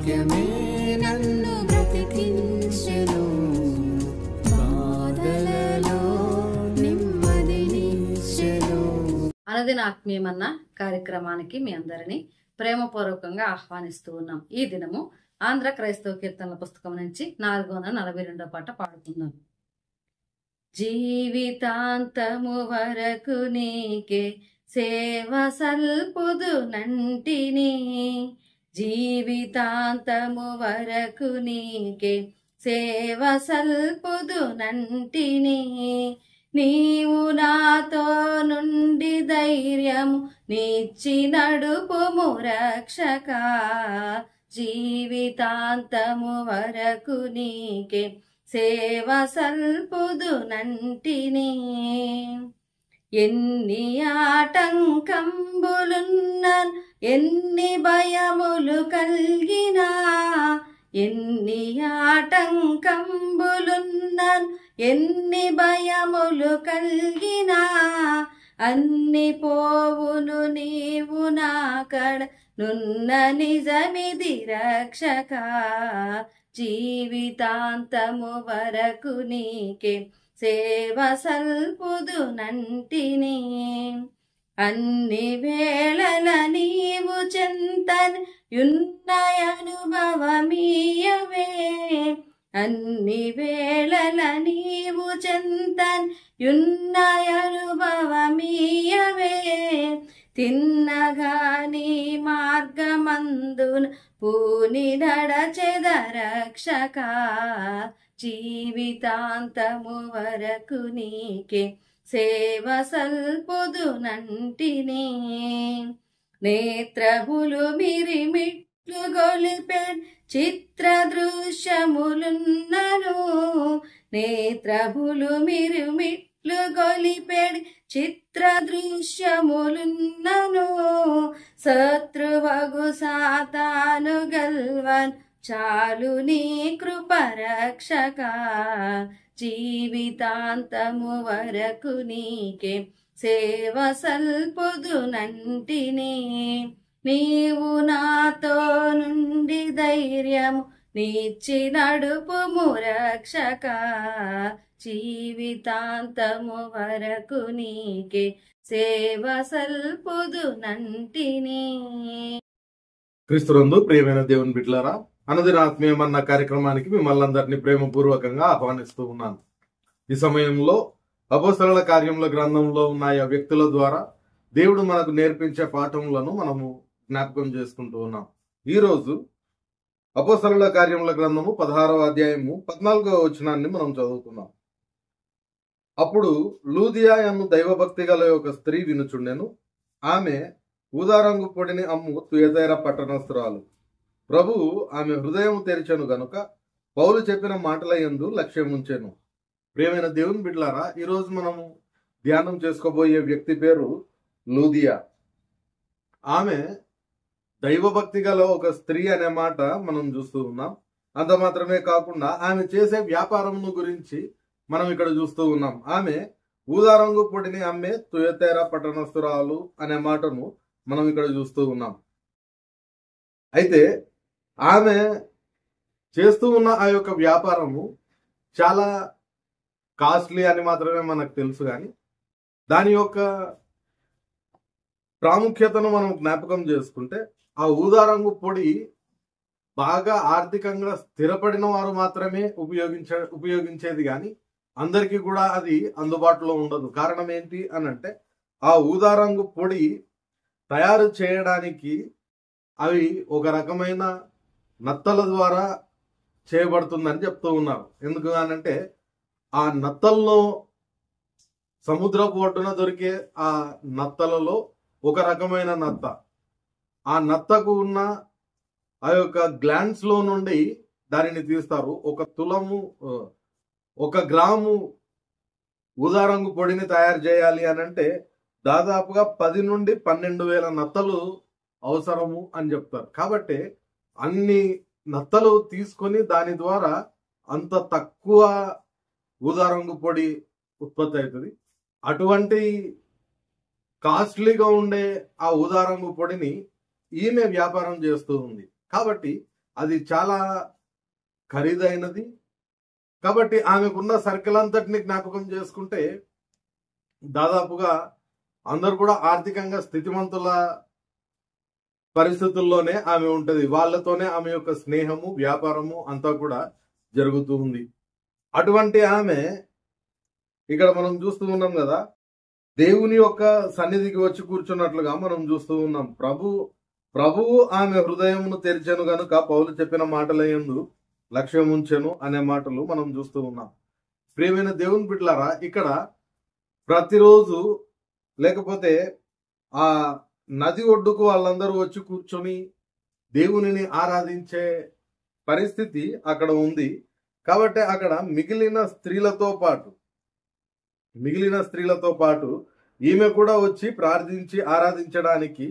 వాక్యమే నన్ను బ్రతికించెను, బాధలలో నెమ్మదినిచ్చెను. అనుదిన ఆత్మీయమన్న కార్యక్రమానికి మీ అందరినీ ప్రేమపూర్వకంగా ఆహ్వానిస్తూ ఉన్నాం. ఈ దినము ఆంధ్ర క్రైస్తవ కీర్తనల పుస్తకం నుంచి 442వ పాట పాడుతున్నాం. జీవితాంతము వరకు నీకే సేవ సల్పుదు నంటిని, జీవితాంతము వరకు నీకే సేవ సల్పుదు నంటిని. నీవు నాతో నుండి ధైర్యము నిచ్చి నడుపుము రక్షక, జీవితాంతము వరకు నీకే సేవ సల్పుదు నంటిని. ఎన్ని ఆటంకంబులున్నను, ఎన్ని భయములు కలిగినా, ఎన్ని ఆటంకంబులున్నను, ఎన్ని భయములు కలిగినా, అన్ని పోవును నీవు నాకడ నున్న నిజమిది రక్షక, జీవితాంతము వరకు నీకే సేవ సల్పుదు నంటిని. అన్ని వేళల నీవు చెంతన యున్న అనుభవమీయవే, అన్ని వేళల నీవు చెంతన యున్న అనుభవమీయవే. తిన్నగాని మార్గమందున పూని నడచెద రక్షక, జీవితాంతము వరకు నీకే సేవ సల్పుదు నంటిని. నేత్రములు మిరిమిట్లు గొలిపె చిత్ర దృశ్యములున్నను, నేత్రములు మిరిమిట్లు గొలిపెడి చిత్ర దృశ్యములున్నను. శత్రువగు సాతాను గల్వన్ చాలు నీ కృప రక్షక, జీవితాంతము వరకు నీకే సేవ సల్పుదు నంటిని. నీవు నాతో నుండి ధైర్యము నిచ్చి నడుపుము రక్షక, జీవితాంతము వరకు నీకే సేవ సల్పుదు నంటిని. క్రీస్తునందు ప్రియమైన దేవుని బిడ్డలారా, అనుదిన ఆత్మీయమన్న కార్యక్రమానికి మిమ్మల్ని అందరినీ ప్రేమపూర్వకంగా ఆహ్వానిస్తూ ఉన్నాను. ఈ సమయంలో అపోస్తలుల కార్యముల గ్రంథంలో ఉన్న ఆ వ్యక్తుల ద్వారా దేవుడు మనకు నేర్పించే పాఠములను మనము జ్ఞాపకం చేసుకుంటూ ఉన్నాం. ఈ రోజు అపోస్తలుల కార్యముల గ్రంథము 16వ అధ్యాయము 14వ వచనాన్ని మనం చదువుతున్నాం. అప్పుడు లూదియా అను దైవభక్తి గల ఒక స్త్రీ వినుచుండెను. ఆమె ఊదారంగు పొడిని అమ్ము తుయతైర పట్టణస్థురాలు. ప్రభువు ఆమె హృదయం తెరిచెను గనుక పౌలు చెప్పిన మాటల యందు లక్ష్యముంచెను. ప్రియమైన దేవుని బిడ్డలారా, ఈరోజు మనము ధ్యానం చేసుకోబోయే వ్యక్తి పేరు లూదియా. ఆమె దైవభక్తి గల ఒక స్త్రీ అనే మాట మనం చూస్తూ ఉన్నాం. అంత మాత్రమే కాకుండా ఆమె చేసే వ్యాపారం గురించి మనం ఇక్కడ చూస్తూ ఉన్నాం. ఆమె ఊదారంగు పొడిని అమ్మే తుయతైర పట్టణస్థురాలు అనే మాటను మనం ఇక్కడ చూస్తూ ఉన్నాం. అయితే ఆమె చేస్తూ ఉన్న ఆ యొక్క వ్యాపారము చాలా కాస్ట్లీ అని మాత్రమే మనకు తెలుసు, కానీ దాని యొక్క ప్రాముఖ్యతను మనం జ్ఞాపకం చేసుకుంటే ఆ ఊదారంగు పొడి బాగా ఆర్థికంగా స్థిరపడిన వారు మాత్రమే ఉపయోగించేది, కానీ అందరికీ కూడా అది అందుబాటులో ఉండదు. కారణం ఏంటి అని అంటే ఆ ఊదారంగు పొడి తయారు చేయడానికి అవి ఒక రకమైన నత్తల ద్వారా చేయబడుతుందని చెప్తూ ఉన్నారు. ఎందుకు అనంటే ఆ నత్తల్లో సముద్రపు ఒడ్డున దొరికే ఆ నత్తలలో ఒక రకమైన నత్త, ఆ నత్తకు ఉన్న ఆ యొక్క గ్లాండ్స్ లో నుండి దానిని తీస్తారు. ఒక గ్రాము ఊదారంగు పొడిని తయారు చేయాలి అని అంటే దాదాపుగా 10 నుండి 12,000 నత్తలు అవసరము అని చెప్తారు. కాబట్టి అన్ని నత్తలు తీసుకొని దాని ద్వారా అంత తక్కువ ఊదారంగు పొడి ఉత్పత్తి అవుతుంది. అటువంటి కాస్ట్లీగా ఉండే ఆ ఊదారంగు పొడిని ఈమె వ్యాపారం చేస్తూ ఉంది. కాబట్టి అది చాలా ఖరీదైనది. కాబట్టి ఆమెకున్న సర్కిల్ అంతటిని జ్ఞాపకం చేసుకుంటే దాదాపుగా అందరు కూడా ఆర్థికంగా స్థితిమంతుల పరిస్థితుల్లోనే ఆమె ఉంటది. వాళ్ళతోనే ఆమె యొక్క స్నేహము, వ్యాపారము అంతా కూడా జరుగుతూ ఉంది. అటువంటి ఆమె ఇక్కడ మనం చూస్తూ ఉన్నాం కదా, దేవుని యొక్క సన్నిధికి వచ్చి కూర్చున్నట్లుగా మనం చూస్తూ ఉన్నాం. ప్రభువు ఆమె హృదయమును తెరిచెను గనుక పౌలు చెప్పిన మాటల యందు లక్ష్యం ఉంచెను అనే మాటలు మనం చూస్తూ ఉన్నాం. ప్రియమైన దేవుని బిడ్డలారా, ఇక్కడ ప్రతిరోజు లేకపోతే ఆ నది ఒడ్డుకు వాళ్ళందరూ వచ్చి కూర్చొని దేవునిని ఆరాధించే పరిస్థితి అక్కడ ఉంది. కాబట్టి అక్కడ మిగిలిన స్త్రీలతో పాటు ఈమె కూడా వచ్చి ప్రార్థించి ఆరాధించడానికి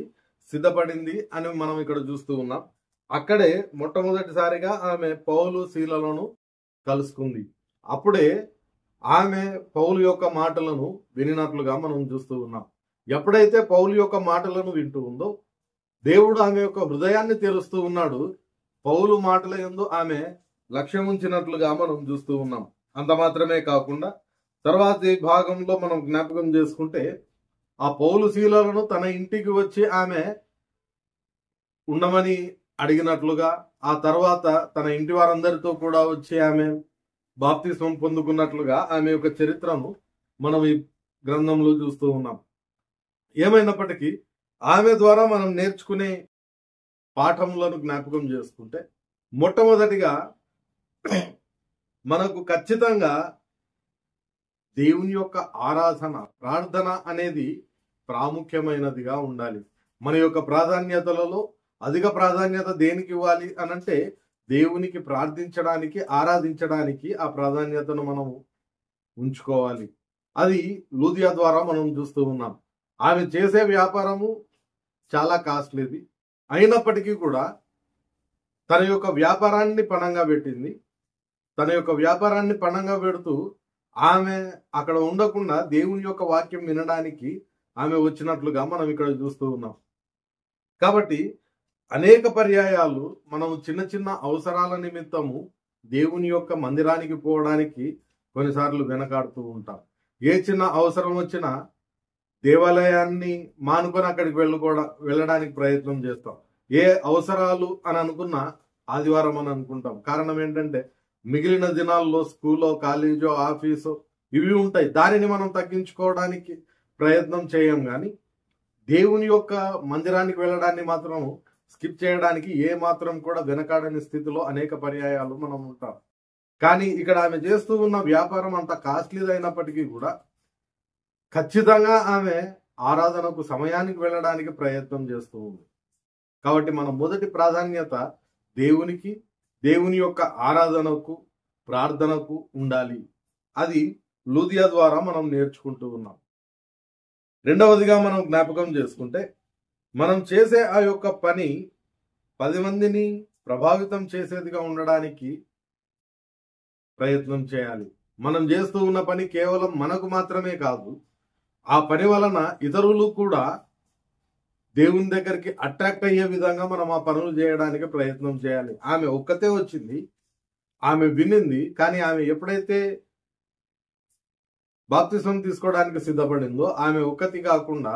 సిద్ధపడింది అని మనం ఇక్కడ చూస్తూ ఉన్నాం. అక్కడే మొట్టమొదటిసారిగా ఆమె పౌలు శీలను కలుసుకుంది. అప్పుడే ఆమె పౌలు యొక్క మాటలను వినినట్లుగా మనం చూస్తూ ఉన్నాం. ఎప్పుడైతే పౌలు యొక్క మాటలను వింటూ ఉందో దేవుడు ఆమె యొక్క హృదయాన్ని తెరుస్తూ ఉన్నాడు. పౌలు మాటల యందు ఆమె లక్ష్యం ఉంచినట్లుగా మనం చూస్తూ ఉన్నాం. అంత మాత్రమే కాకుండా తర్వాతి భాగంలో మనం జ్ఞాపకం చేసుకుంటే ఆ పౌలు శీలను తన ఇంటికి వచ్చి ఆమె ఉండమని అడిగినట్లుగా, ఆ తర్వాత తన ఇంటి వారందరితో కూడా వచ్చి ఆమె బాప్తిస్మం పొందుకున్నట్లుగా ఆమె యొక్క చరిత్రను మనం ఈ గ్రంథంలో చూస్తూ ఉన్నాం. ఏమైనప్పటికీ ఆమె ద్వారా మనం నేర్చుకునే పాఠములను జ్ఞాపకం చేసుకుంటే మొట్టమొదటిగా మనకు ఖచ్చితంగా దేవుని యొక్క ఆరాధన, ప్రార్థన అనేది ప్రాముఖ్యమైనదిగా ఉండాలి. మన యొక్క ప్రాధాన్యతలలో అధిక ప్రాధాన్యత దేనికి ఇవ్వాలి అనంటే దేవునికి ప్రార్థించడానికి, ఆరాధించడానికి ఆ ప్రాధాన్యతను మనము ఉంచుకోవాలి. అది లూదియా ద్వారా మనం చూస్తూ ఉన్నాం. ఆమె చేసే వ్యాపారము చాలా కాస్ట్లీది. అయినప్పటికీ కూడా తన యొక్క వ్యాపారాన్ని పణంగా పెట్టింది. తన యొక్క వ్యాపారాన్ని పణంగా పెడుతూ ఆమె అక్కడ ఉండకుండా దేవుని యొక్క వాక్యం వినడానికి ఆమె వచ్చినట్లుగా మనం ఇక్కడ చూస్తూ ఉన్నాం. కాబట్టి అనేక పర్యాయాలు మనం చిన్న చిన్న అవసరాల నిమిత్తము దేవుని యొక్క మందిరానికి పోవడానికి కొన్నిసార్లు వెనకాడుతూ ఉంటాం. ఏ చిన్న అవసరం వచ్చినా దేవాలయాన్ని మానుకొని అక్కడికి వెళ్ళడానికి ప్రయత్నం చేస్తాం. ఏ అవసరాలు అని అనుకున్నా ఆదివారం అని అనుకుంటాం. కారణం ఏంటంటే మిగిలిన దినాల్లో స్కూలో, కాలేజో, ఆఫీసో ఇవి ఉంటాయి. దానిని మనం తగ్గించుకోవడానికి ప్రయత్నం చేయం. కానీ దేవుని యొక్క మందిరానికి వెళ్ళడాన్ని మాత్రం స్కిప్ చేయడానికి ఏ మాత్రం కూడా వెనకాడని స్థితిలో అనేక పర్యాయాలు మనం ఉంటాం. కానీ ఇక్కడ ఆమె చేస్తూ ఉన్న వ్యాపారం అంత కాస్ట్లీది అయినప్పటికీ కూడా ఖచ్చితంగా ఆమె ఆరాధనకు సమయానికి వెళ్ళడానికి ప్రయత్నం చేస్తూ ఉంది. కాబట్టి మన మొదటి ప్రాధాన్యత దేవునికి, దేవుని యొక్క ఆరాధనకు, ప్రార్థనకు ఉండాలి. అది లూదియా ద్వారా మనం నేర్చుకుంటూ ఉన్నాం. రెండవదిగా మనం జ్ఞాపకం చేసుకుంటే మనం చేసే ఆ యొక్క పని 10 మందిని ప్రభావితం చేసేదిగా ఉండడానికి ప్రయత్నం చేయాలి. మనం చేస్తూ ఉన్న పని కేవలం మనకు మాత్రమే కాదు, ఆ పని వలన ఇతరులు కూడా దేవుని దగ్గరికి అట్రాక్ట్ అయ్యే విధంగా మనం ఆ పనులు చేయడానికి ప్రయత్నం చేయాలి. ఆమె ఒక్కతే వచ్చింది, ఆమె వినింది. కానీ ఆమె ఎప్పుడైతే బాప్తిస్మం తీసుకోవడానికి సిద్ధపడిందో ఆమె ఒక్కతి కాకుండా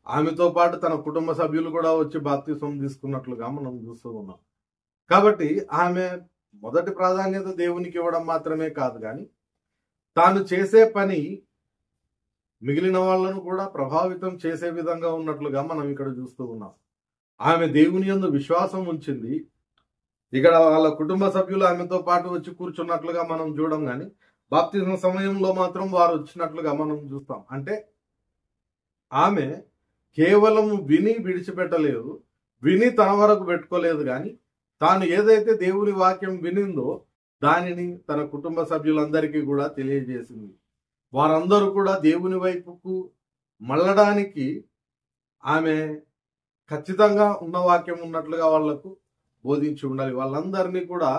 ఆమెతో పాటు తన కుటుంబ సభ్యులు కూడా వచ్చి బాప్తిస్మం తీసుకున్నట్లుగా మనం చూస్తూ ఉన్నాం. కాబట్టి ఆమె మొదటి ప్రాధాన్యత దేవునికి ఇవ్వడం మాత్రమే కాదు, కానీ తాను చేసే పని మిగిలిన వాళ్ళను కూడా ప్రభావితం చేసే విధంగా ఉన్నట్లుగా మనం ఇక్కడ చూస్తూ ఉన్నాం. ఆమె దేవుని యందు విశ్వాసం ఉంచింది. ఇక్కడ వాళ్ళ కుటుంబ సభ్యులు ఆమెతో పాటు వచ్చి కూర్చున్నట్లుగా మనం చూడం, కానీ బాప్తిస్మం సమయంలో మాత్రం వారు వచ్చినట్లుగా మనం చూస్తాం. అంటే ఆమె కేవలం విని విడిచిపెట్టలేదు, విని తన వరకు పెట్టుకోలేదు, కానీ తాను ఏదైతే దేవుని వాక్యం వినిందో దానిని తన కుటుంబ సభ్యులందరికీ కూడా తెలియజేసింది. వారందరూ కూడా దేవుని వైపుకు మళ్ళడానికి ఆమె ఖచ్చితంగా ఉన్న వాక్యం ఉన్నట్లుగా వాళ్లకు బోధించి ఉండాలి. వాళ్ళందరినీ కూడా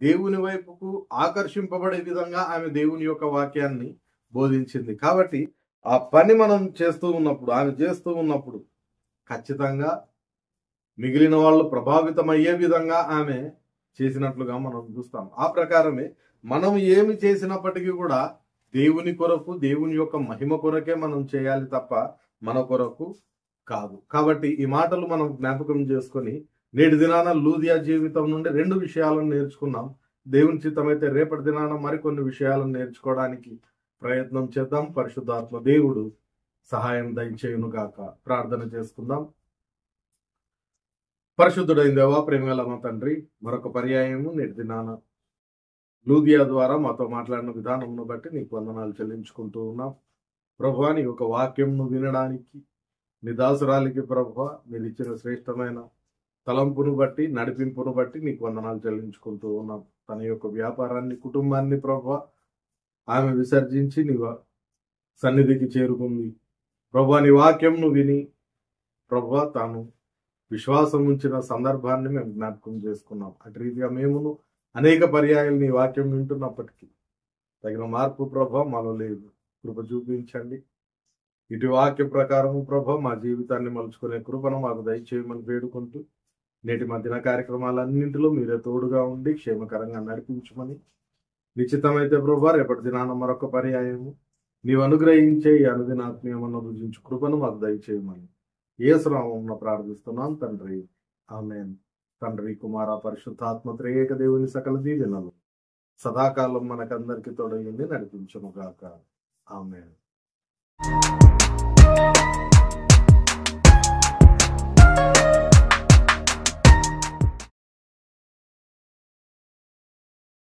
దేవుని వైపుకు ఆకర్షింపబడే విధంగా ఆమె దేవుని యొక్క వాక్యాన్ని బోధించింది. కాబట్టి ఆ పని మనం చేస్తూ ఉన్నప్పుడు, ఆమె చేస్తూ ఉన్నప్పుడు ఖచ్చితంగా మిగిలిన వాళ్ళు ప్రభావితమయ్యే విధంగా ఆమె చేసినట్లుగా మనం చూస్తాం. ఆ ప్రకారమే మనం ఏమి చేసినప్పటికీ కూడా దేవుని కొరకు, దేవుని యొక్క మహిమ కొరకే మనం చేయాలి తప్ప మన కొరకు కాదు. కాబట్టి ఈ మాటలు మనం జ్ఞాపకం చేసుకొని నేటి దినాన లూదియా జీవితం నుండి 2 విషయాలను నేర్చుకున్నాం. దేవుని చిత్తమైతే రేపటి దినాన మరికొన్ని విషయాలను నేర్చుకోవడానికి ప్రయత్నం చేద్దాం. పరిశుద్ధాత్మ దేవుడు సహాయం దయచేయును గాక. ప్రార్థన చేసుకుందాం. పరిశుద్ధుడైన దేవా, ప్రేమగల మా తండ్రి, మరొక పర్యాయము నేటి దినాన లూదియా ద్వారా మాతో మాట్లాడిన విధానంను బట్టి నీకు వందనాలు చెల్లించుకుంటూ ఉన్నాం. ప్రభువా, నీ యొక్క వాక్యంను వినడానికి నీ దాసురాలికి ప్రభువా మీరు ఇచ్చిన శ్రేష్టమైన తలంపును బట్టి, నడిపింపును బట్టి నీకు వందనాలు చెల్లించుకుంటూ ఉన్నాం. తన యొక్క వ్యాపారాన్ని, కుటుంబాన్ని ప్రభువా ఆమె విసర్జించి నీ సన్నిధికి చేరుకుంది. ప్రభువా, నీ వాక్యంను విని ప్రభువా తాను విశ్వాసం ఉంచిన సందర్భాన్ని మేము జ్ఞాపకం చేసుకున్నాం. అటు రీతిగా మేమును అనేక పర్యాయాలు నీ వాక్యం వింటున్నప్పటికీ తగిన మార్పు ప్రభా మాలో లేదు. కృప చూపించండి. ఇటు వాక్య ప్రకారము ప్రభా మా జీవితాన్ని మలుచుకునే కృపను మాకు దయచేయమని వేడుకుంటూ నేటి మధ్యన కార్యక్రమాలన్నింటిలో మీరే తోడుగా ఉండి క్షేమకరంగా నడిపించమని, నిశ్చితమైతే ప్రభా రేపటి దినాన మరొక పర్యాయము నీవు అనుగ్రహించే ఈ అనుదినాత్మీయమన్న రుజించు కృపను మాకు దయచేయమని యేసు నామమున ప్రార్థిస్తున్నాం తండ్రి. ఆమేన్. తండ్రి, కుమార, పరిశుద్ధాత్మ త్రియేక దేవుని సకల దీవెనలు సదాకాలం మనకందరికి తోడైంది నడిపించును గాక. ఆమేన్.